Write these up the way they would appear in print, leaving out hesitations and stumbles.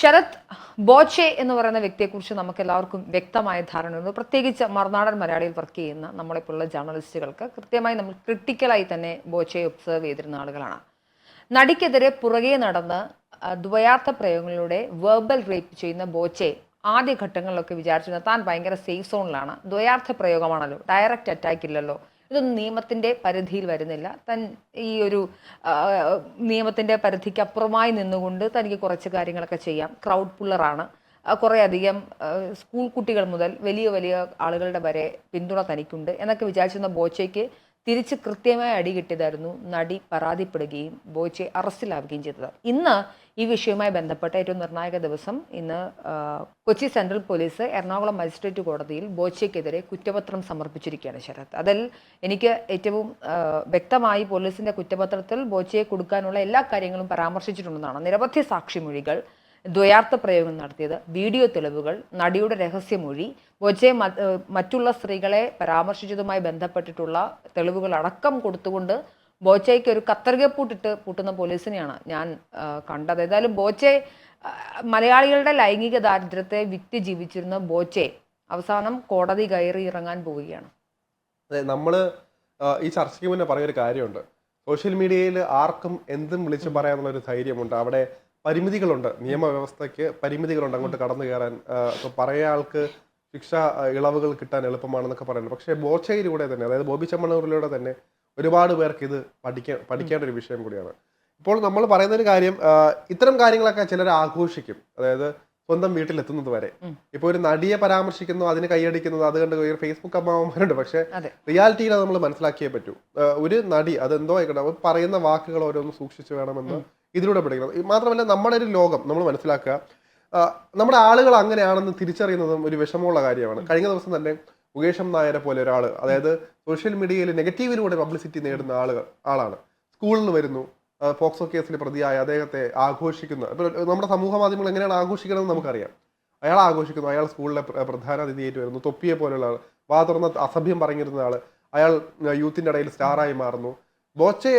ശരത് ബോച്ചെ എന്ന് പറയുന്ന വ്യക്തിയെക്കുറിച്ച് നമുക്ക് എല്ലാവർക്കും വ്യക്തമായ ധാരണയുണ്ട്. പ്രത്യേകിച്ച് മറുനാടൻ മലയാളിയിൽ വർക്ക് ചെയ്യുന്ന നമ്മളെപ്പോലുള്ള ജേർണലിസ്റ്റുകൾക്ക് കൃത്യമായി നമ്മൾ ക്രിട്ടിക്കലായി തന്നെ ബോച്ചയെ ഒബ്സർവ് ചെയ്തിരുന്ന ആളുകളാണ്. നടിക്കെതിരെ പുറകെ നടന്ന് ദ്വയാർത്ഥ പ്രയോഗങ്ങളിലൂടെ വെർബൽ റേപ്പ് ചെയ്യുന്ന ബോച്ചെ ആദ്യഘട്ടങ്ങളിലൊക്കെ വിചാരിച്ചിരുന്നത് താൻ ഭയങ്കര സേഫ് സോണിലാണ്. ദ്വയാർത്ഥ പ്രയോഗമാണല്ലോ, ഡയറക്റ്റ് അറ്റാക്ക് ഇല്ലല്ലോ, ഇതൊന്നും നിയമത്തിൻ്റെ പരിധിയിൽ വരുന്നില്ല. ഈ ഒരു നിയമത്തിൻ്റെ പരിധിക്ക് അപ്പുറമായി നിന്നുകൊണ്ട് തനിക്ക് കുറച്ച് കാര്യങ്ങളൊക്കെ ചെയ്യാം. ക്രൗഡ് പുള്ളറാണ്. കുറേയധികം സ്കൂൾ കുട്ടികൾ മുതൽ വലിയ വലിയ ആളുകളുടെ വരെ പിന്തുണ തനിക്കുണ്ട് എന്നൊക്കെ വിചാരിച്ചിരുന്ന ബോച്ചയ്ക്ക് തിരിച്ച് കൃത്യമായി അടി കിട്ടിയതായിരുന്നു നടി പരാതിപ്പെടുകയും ബോച്ചെ അറസ്റ്റിലാവുകയും ചെയ്തത്. ഇന്ന് ഈ വിഷയവുമായി ബന്ധപ്പെട്ട ഏറ്റവും നിർണായക ദിവസം ഇന്ന് Kochi central police Ernakulam magistrate കോടതിയിൽ ബോച്ചയ്ക്കെതിരെ കുറ്റപത്രം സമർപ്പിച്ചിരിക്കുകയാണ് ശരത്. അതിൽ എനിക്ക് ഏറ്റവും വ്യക്തമായി പോലീസിന്റെ കുറ്റപത്രത്തിൽ ബോച്ചയെ കൊടുക്കാനുള്ള എല്ലാ കാര്യങ്ങളും പരാമർശിച്ചിട്ടുണ്ടെന്നാണ്. നിരവധി സാക്ഷിമൊഴികൾ, ദ്വയാർത്ഥ പ്രയോഗം നടത്തിയത്, വീഡിയോ തെളിവുകൾ, നടിയുടെ രഹസ്യമൊഴി, ബോച്ചയെ മറ്റുള്ള സ്ത്രീകളെ പരാമർശിച്ചതുമായി ബന്ധപ്പെട്ടിട്ടുള്ള തെളിവുകൾ അടക്കം കൊടുത്തുകൊണ്ട് ബോച്ചയ്ക്ക് ഒരു കത്തർകപ്പൂട്ടിട്ട് പൂട്ടുന്ന പോലീസിനെയാണ് ഞാൻ കണ്ടത്. ഏതായാലും ബോച്ചെ മലയാളികളുടെ ലൈംഗിക ദാരിദ്ര്യത്തെ വിറ്റ് ജീവിച്ചിരുന്ന ബോച്ചെ അവസാനം കോടതി കയറി ഇറങ്ങാൻ പോവുകയാണ്. അതെ, നമ്മള് ഈ ചർച്ചയ്ക്ക് മുന്നേ പറഞ്ഞൊരു കാര്യമുണ്ട്. സോഷ്യൽ മീഡിയയിൽ ആർക്കും എന്തും വിളിച്ചു പറയാനുള്ള ഒരു ധൈര്യമുണ്ട്. അവിടെ പരിമിതികളുണ്ട്, നിയമവ്യവസ്ഥയ്ക്ക് പരിമിതികളുണ്ട് അങ്ങോട്ട് കടന്നു കയറാൻ. ഇപ്പോൾ പറയാ ആൾക്ക് ശിക്ഷ ഇളവുകൾ കിട്ടാൻ എളുപ്പമാണെന്നൊക്കെ പറയുന്നത്. പക്ഷേ ബോച്ചയിലൂടെ തന്നെ, അതായത് ബോബി ചെമ്മണ്ണൂരിലൂടെ തന്നെ ഒരുപാട് പേർക്ക് ഇത് പഠിക്കേണ്ട ഒരു വിഷയം കൂടിയാണ്. ഇപ്പോൾ നമ്മൾ പറയുന്ന ഒരു കാര്യം, ഇത്തരം കാര്യങ്ങളൊക്കെ ചിലർ ആഘോഷിക്കും, അതായത് സ്വന്തം വീട്ടിലെത്തുന്നത് വരെ. ഇപ്പൊ ഒരു നടിയെ പരാമർശിക്കുന്നു, അതിന് കൈയടിക്കുന്നത്, അത് കണ്ട് ഫേസ്ബുക്ക് അമ്മാവന്മാരുണ്ട്. പക്ഷെ റിയാലിറ്റിയിൽ നമ്മൾ മനസ്സിലാക്കിയേ പറ്റൂ. ഒരു നടി അതെന്തോ ആയിക്കോട്ടെ, പറയുന്ന വാക്കുകൾ ഓരോന്ന് സൂക്ഷിച്ചു വേണമെന്ന് ഇതിലൂടെ പഠിക്കണം. മാത്രമല്ല നമ്മുടെ ഒരു ലോകം നമ്മൾ മനസ്സിലാക്കുക, നമ്മുടെ ആളുകൾ അങ്ങനെയാണെന്ന് തിരിച്ചറിയുന്നതും ഒരു വിഷമമുള്ള കാര്യമാണ്. കഴിഞ്ഞ ദിവസം തന്നെ മുകേഷ് നായരെ പോലെ ഒരാൾ, അതായത് സോഷ്യൽ മീഡിയയിൽ നെഗറ്റീവിലൂടെ പബ്ലിസിറ്റി നേടുന്ന ആളാണ്. സ്കൂളിൽ നിന്ന് വരുന്നു, പോക്സോ കേസിൽ പ്രതിയായ അദ്ദേഹത്തെ ആഘോഷിക്കുന്ന, നമ്മുടെ സമൂഹ മാധ്യമങ്ങൾ എങ്ങനെയാണ് ആഘോഷിക്കണമെന്ന് നമുക്കറിയാം. അയാൾ ആഘോഷിക്കുന്നു, അയാൾ സ്കൂളിലെ പ്രധാന അതിഥിയായിട്ട് വരുന്നു, തൊപ്പിയെ പോലുള്ള ആൾ, വാ തുറന്ന അസഭ്യം പറഞ്ഞിരുന്ന ആൾ, അയാൾ യൂത്തിന്റെ ഇടയിൽ സ്റ്റാറായി മാറുന്നു. ബോച്ചെ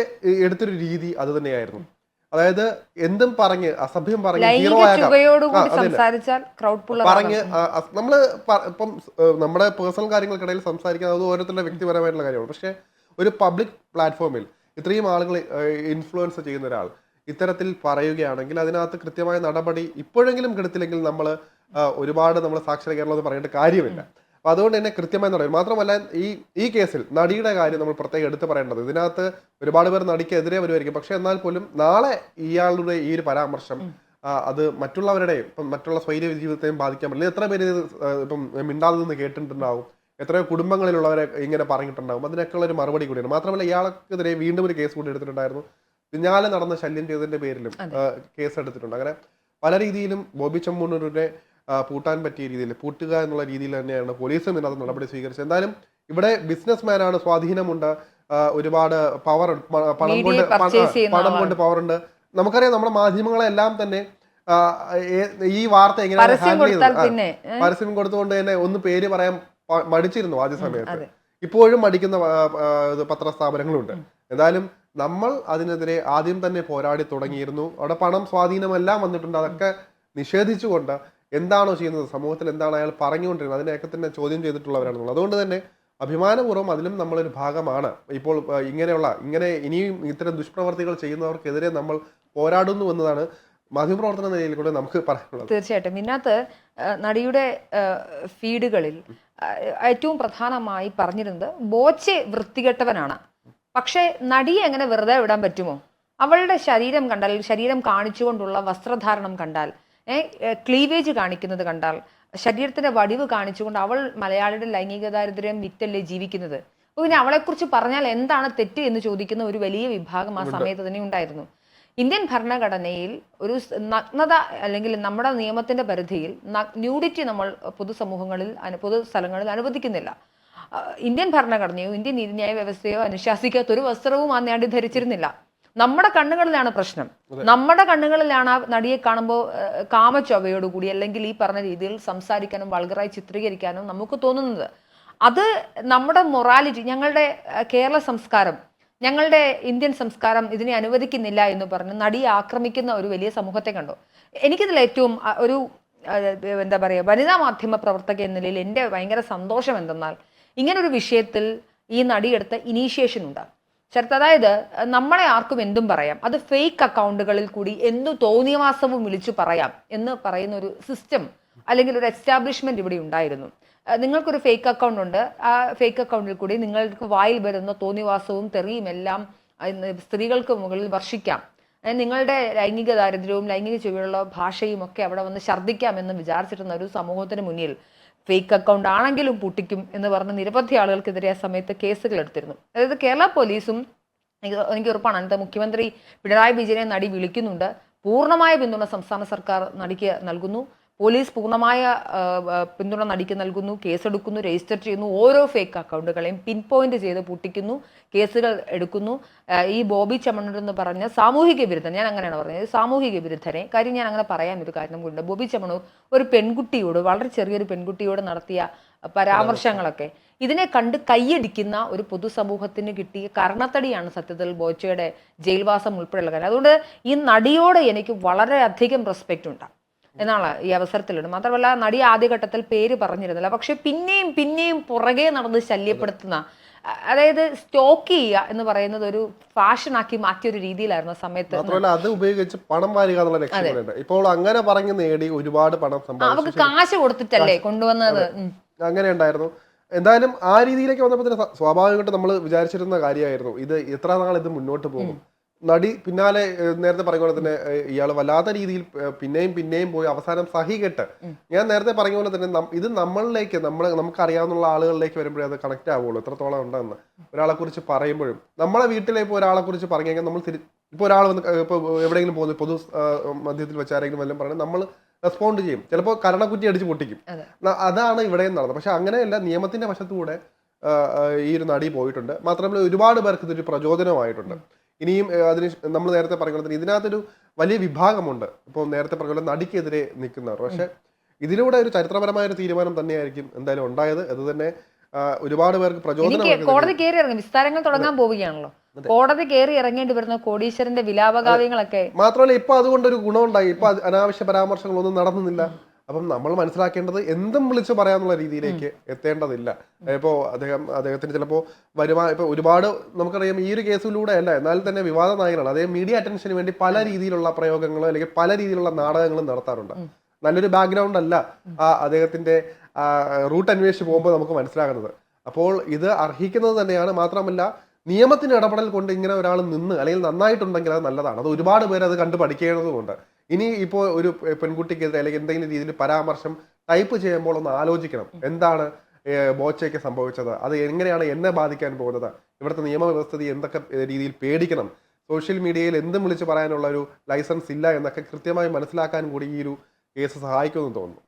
എടുത്തൊരു രീതി അത് തന്നെയായിരുന്നു. അതായത് എന്തും പറഞ്ഞ് അസഭ്യം പറഞ്ഞ് പറഞ്ഞ് നമ്മള് ഇപ്പം നമ്മുടെ പേഴ്സണൽ കാര്യങ്ങൾക്കിടയിൽ സംസാരിക്കുന്നത് അത് ഓരോരുത്തരുടെ വ്യക്തിപരമായിട്ടുള്ള കാര്യമാണ്. പക്ഷെ ഒരു പബ്ലിക് പ്ലാറ്റ്ഫോമിൽ ഇത്രയും ആളുകൾ ഇൻഫ്ലുവൻസ് ചെയ്യുന്ന ഒരാൾ ഇത്തരത്തിൽ പറയുകയാണെങ്കിൽ അതിനകത്ത് കൃത്യമായ നടപടി ഇപ്പോഴെങ്കിലും എടുത്തില്ലെങ്കിൽ ഒരുപാട് നമ്മൾ സാക്ഷര കേരളം എന്ന് പറയേണ്ട കാര്യമില്ല. അപ്പൊ അതുകൊണ്ട് തന്നെ കൃത്യമായി നടക്കും. മാത്രമല്ല ഈ കേസിൽ നടിയുടെ കാര്യം നമ്മൾ പ്രത്യേകം എടുത്തു പറയേണ്ടത്, ഇതിനകത്ത് ഒരുപാട് പേർ നടിക്കെതിരെ വരുമായിരിക്കും. പക്ഷെ എന്നാൽ പോലും നാളെ ഇയാളുടെ ഈ ഒരു പരാമർശം അത് മറ്റുള്ളവരുടെയും ഇപ്പം മറ്റുള്ള സ്വൈര്യ ജീവിതത്തെയും ബാധിക്കാൻ പറ്റില്ല. എത്ര പേര് ഇപ്പം മിണ്ടാതെ നിന്ന് കേട്ടിട്ടുണ്ടാവും, എത്രയോ കുടുംബങ്ങളിലുള്ളവരെ ഇങ്ങനെ പറഞ്ഞിട്ടുണ്ടാവും. അതിനൊക്കെയുള്ള ഒരു മറുപടി കൂടിയാണ്. മാത്രമല്ല ഇയാൾക്കെതിരെ വീണ്ടും ഒരു കേസ് കൂടി എടുത്തിട്ടുണ്ടായിരുന്നു. പിന്നാലെ നടന്ന ശല്യം ചെയ്തതിന്റെ പേരിലും കേസ് എടുത്തിട്ടുണ്ട്. അങ്ങനെ പല രീതിയിലും ബോബി ചെമ്മണ്ണൂരിനെ പൂട്ടാൻ പറ്റിയ രീതിയിൽ, പൂട്ടുക എന്നുള്ള രീതിയിൽ തന്നെയാണ് പോലീസും ഇതിനകത്ത് നടപടി സ്വീകരിച്ചത്. എന്തായാലും ഇവിടെ ബിസിനസ് മാനാണ്, സ്വാധീനമുണ്ട്, ഒരുപാട് പവർ, പണം കൊണ്ട് പവർ ഉണ്ട്. നമുക്കറിയാം നമ്മുടെ മാധ്യമങ്ങളെല്ലാം തന്നെ ഈ വാർത്ത എങ്ങനെയാണ് ഹാൻഡിൽ ചെയ്തത്, പരസ്യം കൊടുത്തുകൊണ്ട് തന്നെ ഒന്ന് പേര് പറയാൻ മടിച്ചിരുന്നു ആദ്യ സമയത്ത്. ഇപ്പോഴും മടിക്കുന്ന പത്രസ്ഥാപനങ്ങളുണ്ട്. എന്തായാലും നമ്മൾ അതിനെതിരെ ആദ്യം തന്നെ പോരാടി തുടങ്ങിയിരുന്നു. അവിടെ പണം, സ്വാധീനമെല്ലാം വന്നിട്ടുണ്ട്. അതൊക്കെ നിഷേധിച്ചുകൊണ്ട് എന്താണോ ചെയ്യുന്നത്, സമൂഹത്തിൽ എന്താണ് അയാൾ പറഞ്ഞുകൊണ്ടിരുന്നത്, അതിനെയൊക്കെ തന്നെ ചോദ്യം ചെയ്തിട്ടുള്ളവരാണെന്നുള്ളത്. അതുകൊണ്ട് തന്നെ അഭിമാനപൂർവ്വം അതിലും നമ്മളൊരു ഭാഗമാണ്. ഇപ്പോൾ ഇങ്ങനെ ഇനിയും ഇത്തരം ദുഷ്പ്രവർത്തികൾ ചെയ്യുന്നവർക്കെതിരെ നമ്മൾ പോരാടുന്നു എന്നതാണ് മാധ്യമപ്രവർത്തന നിലയിൽ കൂടെ നമുക്ക് പറയാനുള്ളത്. തീർച്ചയായിട്ടും ഇതിനകത്ത് നടിയുടെ ഫീഡുകളിൽ ഏറ്റവും പ്രധാനമായി പറഞ്ഞിരുന്നത് ബോച്ചെ വൃത്തികെട്ടവനാണ്. പക്ഷേ നടിയെ എങ്ങനെ വെറുതെ വിടാൻ പറ്റുമോ? അവളുടെ ശരീരം കണ്ടാൽ, ശരീരം കാണിച്ചുകൊണ്ടുള്ള വസ്ത്രധാരണം കണ്ടാൽ, ക്ലീവേജ് കാണിക്കുന്നത് കണ്ടാൽ, ശരീരത്തിന്റെ വടിവ് കാണിച്ചുകൊണ്ട് അവൾ മലയാളിയുടെ ലൈംഗിക ദാരിദ്ര്യം വിറ്റല്ലേ ജീവിക്കുന്നത്. അപ്പോൾ പിന്നെ അവളെക്കുറിച്ച് പറഞ്ഞാൽ എന്താണ് തെറ്റ് എന്ന് ചോദിക്കുന്ന ഒരു വലിയ വിഭാഗം ആ സമയത്ത് തന്നെ ഉണ്ടായിരുന്നു. ഇന്ത്യൻ ഭരണഘടനയിൽ ഒരു നഗ്നത അല്ലെങ്കിൽ നമ്മുടെ നിയമത്തിന്റെ പരിധിയിൽ ന്യൂഡിറ്റി നമ്മൾ പൊതുസമൂഹങ്ങളിൽ, പൊതുസ്ഥലങ്ങളിൽ അനുവദിക്കുന്നില്ല. ഇന്ത്യൻ ഭരണഘടനയോ ഇന്ത്യൻ നീതിന്യായ വ്യവസ്ഥയോ അനുശാസിക്കാത്ത ഒരു വസ്ത്രവും ആ നടി ധരിച്ചിരുന്നില്ല. നമ്മുടെ കണ്ണുകളിലാണ് പ്രശ്നം. നമ്മുടെ കണ്ണുകളിലാണ് ആ നടിയെ കാണുമ്പോൾ കാമച്ചൊവയോടുകൂടി അല്ലെങ്കിൽ ഈ പറഞ്ഞ രീതിയിൽ സംസാരിക്കാനും വൾഗറായി ചിത്രീകരിക്കാനും നമുക്ക് തോന്നുന്നത്. അത് നമ്മുടെ മൊറാലിറ്റി, ഞങ്ങളുടെ കേരള സംസ്കാരം, ഞങ്ങളുടെ ഇന്ത്യൻ സംസ്കാരം ഇതിനെ അനുവദിക്കുന്നില്ല എന്ന് പറഞ്ഞ് നടിയെ ആക്രമിക്കുന്ന ഒരു വലിയ സമൂഹത്തെ കണ്ടു. എനിക്കിതിൽ ഏറ്റവും ഒരു എന്താ പറയുക, വനിതാ മാധ്യമ പ്രവർത്തക എന്ന നിലയിൽ എൻ്റെ ഭയങ്കര സന്തോഷം എന്തെന്നാൽ ഇങ്ങനൊരു വിഷയത്തിൽ ഈ നടിയെടുത്ത ഇനീഷ്യേഷൻ ഉണ്ട്. അതായത് നമ്മളെ ആർക്കും എന്തും പറയാം, അത് ഫേക്ക് അക്കൗണ്ടുകളിൽ കൂടി എന്തു തോന്നിയവാസവും വിളിച്ചു പറയാം എന്ന് പറയുന്ന ഒരു സിസ്റ്റം അല്ലെങ്കിൽ ഒരു എസ്റ്റാബ്ലിഷ്മെന്റ് ഇവിടെ ഉണ്ടായിരുന്നു. നിങ്ങൾക്കൊരു ഫേക്ക് അക്കൗണ്ട് ഉണ്ട്, ആ ഫേക്ക് അക്കൗണ്ടിൽ കൂടി നിങ്ങൾക്ക് വായിൽ വരുന്ന തോന്നിവാസവും തെറിയും എല്ലാം സ്ത്രീകൾക്ക് മുകളിൽ വർഷിക്കാം. നിങ്ങളുടെ ലൈംഗിക ദാരിദ്ര്യവും ലൈംഗിക ചുവയുള്ള ഭാഷയും ഒക്കെ അവിടെ വന്ന് ഛർദ്ദിക്കാമെന്ന് വിചാരിച്ചിരുന്ന ഒരു സമൂഹത്തിന് മുന്നിൽ ഫേക്ക് അക്കൗണ്ട് ആണെങ്കിലും പൂട്ടിക്കും എന്ന് പറഞ്ഞ് നിരവധി ആളുകൾക്കെതിരെ ആ സമയത്ത് കേസുകൾ എടുത്തിരുന്നു. അതായത് കേരള പോലീസും എനിക്ക് ഉറപ്പാണ് അന്നത്തെ മുഖ്യമന്ത്രി പിണറായി വിജയനെ നടി വിളിക്കുന്നുണ്ട്. പൂർണ്ണമായ പിന്തുണ സംസ്ഥാന സർക്കാർ നടിക്ക് നൽകുന്നു. പോലീസ് പൂർണ്ണമായ പിന്തുണ നടിക്ക് നൽകുന്നു. കേസെടുക്കുന്നു, രജിസ്റ്റർ ചെയ്യുന്നു. ഓരോ ഫേക്ക് അക്കൗണ്ടുകളെയും പിൻ പോയിന്റ് ചെയ്ത് പൂട്ടിക്കുന്നു, കേസുകൾ എടുക്കുന്നു. ഈ ബോബി ചെമ്മണ്ണൂർ എന്ന് പറഞ്ഞ സാമൂഹിക വിരുദ്ധൻ, ഞാൻ അങ്ങനെയാണ് പറഞ്ഞത്, സാമൂഹിക വിരുദ്ധനെ കാര്യം ഞാൻ അങ്ങനെ പറയാൻ ഒരു കാരണം കൂടി. ബോബി ചെമ്മണ്ണൂർ ഒരു പെൺകുട്ടിയോട്, വളരെ ചെറിയൊരു പെൺകുട്ടിയോട് നടത്തിയ പരാമർശങ്ങളൊക്കെ ഇതിനെ കണ്ട് കൈയടിക്കുന്ന ഒരു പൊതുസമൂഹത്തിന് കിട്ടിയ കർണത്തടിയാണ് സത്യത്തിൽ ബോച്ചയുടെ ജയിൽവാസം ഉൾപ്പെടെയുള്ള കാര്യം. അതുകൊണ്ട് ഈ നടിയോട് എനിക്ക് വളരെയധികം റെസ്പെക്റ്റ് ഉണ്ട് എന്നാണ് ഈ അവസരത്തിലുണ്ട്. മാത്രമല്ല, നടി ആദ്യഘട്ടത്തിൽ പേര് പറഞ്ഞിരുന്നില്ല, പക്ഷെ പിന്നെയും പിന്നെയും പുറകെ നടന്ന് ശല്യപ്പെടുത്തുന്ന, അതായത് സ്റ്റോക്ക് ചെയ്യുക എന്ന് പറയുന്നത് ഒരു ഫാഷനാക്കി മാറ്റിയ ഒരു രീതിയിലായിരുന്നു ആ സമയത്ത്. മാത്രമല്ല അത് ഉപയോഗിച്ച് പണം വാരുക എന്നുള്ള ലക്ഷ്യങ്ങളുണ്ട്. ഇപ്പോൾ അങ്ങനെ പറഞ്ഞു നേടി ഒരുപാട് പണം അവർക്ക് കാശ് കൊടുത്തിട്ടല്ലേ കൊണ്ടുവന്നത്. അങ്ങനെ ഉണ്ടായിരുന്നു. എന്തായാലും ആ രീതിയിലേക്ക് വന്നപ്പോൾ തന്നെ സ്വാഭാവികമായിട്ട് നമ്മൾ വിചാരിച്ചിരുന്ന കാര്യമായിരുന്നു ഇത് എത്ര നാൾ ഇത് മുന്നോട്ട് പോകും. നടി പിന്നാലെ നേരത്തെ പറഞ്ഞ പോലെ തന്നെ ഇയാൾ വല്ലാത്ത രീതിയിൽ പിന്നെയും പിന്നെയും പോയി അവസാനം സഹികെട്ട്, ഞാൻ നേരത്തെ പറഞ്ഞ പോലെ തന്നെ ഇത് നമ്മളിലേക്ക് നമുക്കറിയാവുന്ന ആളുകളിലേക്ക് വരുമ്പോഴേ അത് കണക്ട് ആവുള്ളൂ എത്രത്തോളം ഉണ്ടെന്ന്. ഒരാളെ കുറിച്ച് പറയുമ്പോഴും നമ്മളെ വീട്ടിലേക്ക് ഒരാളെ കുറിച്ച് പറഞ്ഞു കഴിഞ്ഞാൽ നമ്മൾ ഇപ്പോൾ ഒരാൾ വന്ന് ഇപ്പോൾ എവിടെയെങ്കിലും പോകുന്നു, പൊതു മധ്യത്തിൽ വെച്ച് ആരെങ്കിലും വല്ലതും പറഞ്ഞാൽ നമ്മൾ റെസ്പോണ്ട് ചെയ്യും, ചിലപ്പോൾ കരണക്കുറ്റി അടിച്ച് പൊട്ടിക്കും. അതാണ് ഇവിടെയും നടന്നത്. പക്ഷെ അങ്ങനെയല്ല, നിയമത്തിന്റെ വശത്തുകൂടെ ഈ ഒരു നടി പോയിട്ടുണ്ട്. മാത്രമല്ല ഒരുപാട് പേർക്ക് ഇതൊരു പ്രചോദനമായിട്ടുണ്ട്. ഇനിയും അതിന് നമ്മൾ നേരത്തെ പറഞ്ഞ പോലെ തന്നെ ഇതിനകത്തൊരു വലിയ വിഭാഗമുണ്ട്. ഇപ്പോൾ നേരത്തെ പറഞ്ഞ പോലെ നടിക്കെതിരെ നിൽക്കുന്നവർ. പക്ഷെ ഇതിലൂടെ ഒരു ചരിത്രപരമായ ഒരു തീരുമാനം തന്നെയായിരിക്കും എന്തായാലും ഉണ്ടായത്. അത് തന്നെ ഒരുപാട് പേർക്ക് പ്രചോദനം. കോടതി കയറി ഇറങ്ങി വിസ്താരങ്ങൾ തുടങ്ങാൻ പോവുകയാണല്ലോ. കോടതി കയറി ഇറങ്ങേണ്ടി വരുന്ന കോടീശ്വരന്റെ വിലാപകാവ്യങ്ങളൊക്കെ. മാത്രമല്ല ഇപ്പൊ അതുകൊണ്ടൊരു ഗുണമുണ്ടായി. ഇപ്പൊ അനാവശ്യ പരാമർശങ്ങളൊന്നും നടന്നുന്നില്ല. അപ്പം നമ്മൾ മനസ്സിലാക്കേണ്ടത് എന്തും വിളിച്ച് പറയാനുള്ള രീതിയിലേക്ക് എത്തേണ്ടതില്ല. ഇപ്പോൾ അദ്ദേഹത്തിന് ചിലപ്പോൾ ഇപ്പൊ ഒരുപാട് നമുക്കറിയാം ഈ ഒരു കേസിലൂടെ അല്ല, എന്നാൽ തന്നെ വിവാദ നായകനാണ്. അദ്ദേഹം മീഡിയ അറ്റൻഷന് വേണ്ടി പല രീതിയിലുള്ള പ്രയോഗങ്ങളും അല്ലെങ്കിൽ പല രീതിയിലുള്ള നാടകങ്ങളും നടത്താറുണ്ട്. നല്ലൊരു ബാക്ക്ഗ്രൗണ്ട് അല്ല അദ്ദേഹത്തിന്റെ റൂട്ട് അന്വേഷിച്ച് പോകുമ്പോൾ നമുക്ക് മനസ്സിലാകുന്നത്. അപ്പോൾ ഇത് അർഹിക്കുന്നത് തന്നെയാണ്. മാത്രമല്ല, നിയമത്തിന് ഇടപെടൽ കൊണ്ട് ഇങ്ങനെ ഒരാൾ നിന്ന് അല്ലെങ്കിൽ നന്നായിട്ടുണ്ടെങ്കിൽ അത് നല്ലതാണ്. അത് ഒരുപാട് പേര് അത് കണ്ട് പഠിക്കേണ്ടതുകൊണ്ട്. ഇനി ഇപ്പോൾ ഒരു പെൺകുട്ടിക്കെതിരെ അല്ലെങ്കിൽ എന്തെങ്കിലും രീതിയിൽ പരാമർശം ടൈപ്പ് ചെയ്യുമ്പോൾ ഒന്ന് ആലോചിക്കണം, എന്താണ് ബോച്ചയ്ക്ക് സംഭവിച്ചത്, അത് എങ്ങനെയാണ് എന്നെ ബാധിക്കാൻ പോകുന്നത്, ഇവിടുത്തെ നിയമവ്യവസ്ഥയെ എന്തൊക്കെ രീതിയിൽ പേടിക്കണം, സോഷ്യൽ മീഡിയയിൽ എന്തും വിളിച്ച് പറയാനുള്ള ഒരു ലൈസൻസ് ഇല്ല എന്നൊക്കെ കൃത്യമായി മനസ്സിലാക്കാൻ കൂടി ഈ ഒരു കേസ് സഹായിക്കുമെന്ന് തോന്നുന്നു.